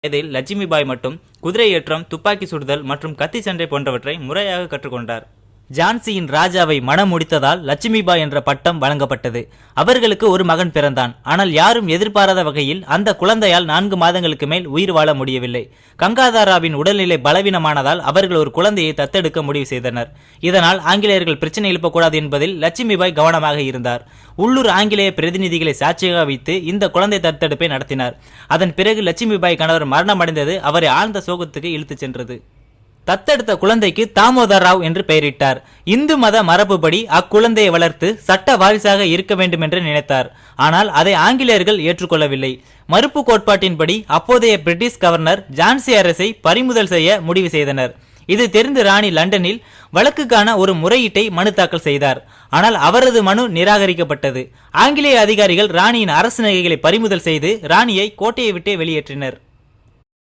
வயதில் லட்சுமிபாய் மட்டும் குதிரை ஏற்றம், துப்பாக்கி சுடுதல் மற்றும் கத்தி சண்டை போன்றவற்றை முறையாக கற்றுக்கொண்டார். ஜான்சியின் ராஜாவை மணம் முடித்ததால் லட்சுமிபாய் என்ற பட்டம் வழங்கப்பட்டது. அவர்களுக்கு ஒரு மகன் பிறந்தான். ஆனால் யாரும் எதிர்பாராத வகையில் அந்த குழந்தையால் 4 மாதங்களுக்கு மேல் உயிர் வாழ முடியவில்லை. கங்காதாராவின் உடல்நிலை பலவீனமானதால் அவர்கள் ஒரு குழந்தையை தத்தெடுக்க முடிவு செய்தனர். இதனால் ஆங்கிலேயர்கள் பிரச்சனை எழுப்பக்கூடாது என்பதில் லட்சுமிபாய் கவனமாக இருந்தார். உள்ளூர் ஆங்கிலேய பிரதிநிதிகளை சாட்சியாக வைத்து இந்த குழந்தை தத்தெடுப்பை நடத்தினார். அதன் பிறகு லட்சுமிபாய் கணவர் மரணமடைந்தது அவரை ஆழ்ந்த சோகத்துக்கு இழுத்துச் சென்றது. தத்தெடுத்த குழந்தைக்கு தாமோதர் ராவ் என்று பெயரிட்டார். இந்து மத மரபுப்படி அக்குழந்தையை வளர்த்து சட்ட வாரிசாக இருக்க வேண்டும் என்று நினைத்தார். ஆனால் அதை ஆங்கிலேயர்கள் ஏற்றுக்கொள்ளவில்லை. மறுப்பு கோட்பாட்டின்படி அப்போதைய பிரிட்டிஷ் கவர்னர் ஜான்சி அரசை பறிமுதல் செய்ய முடிவு செய்தனர். இது தெரிந்து ராணி லண்டனில் வழக்குக்கான ஒரு முறையீட்டை மனு தாக்கல் செய்தார். ஆனால் அவரது மனு நிராகரிக்கப்பட்டது. ஆங்கிலேய அதிகாரிகள் ராணியின் அரசு நகைகளை பறிமுதல் செய்து ராணியை கோட்டையை விட்டே வெளியேற்றினர்.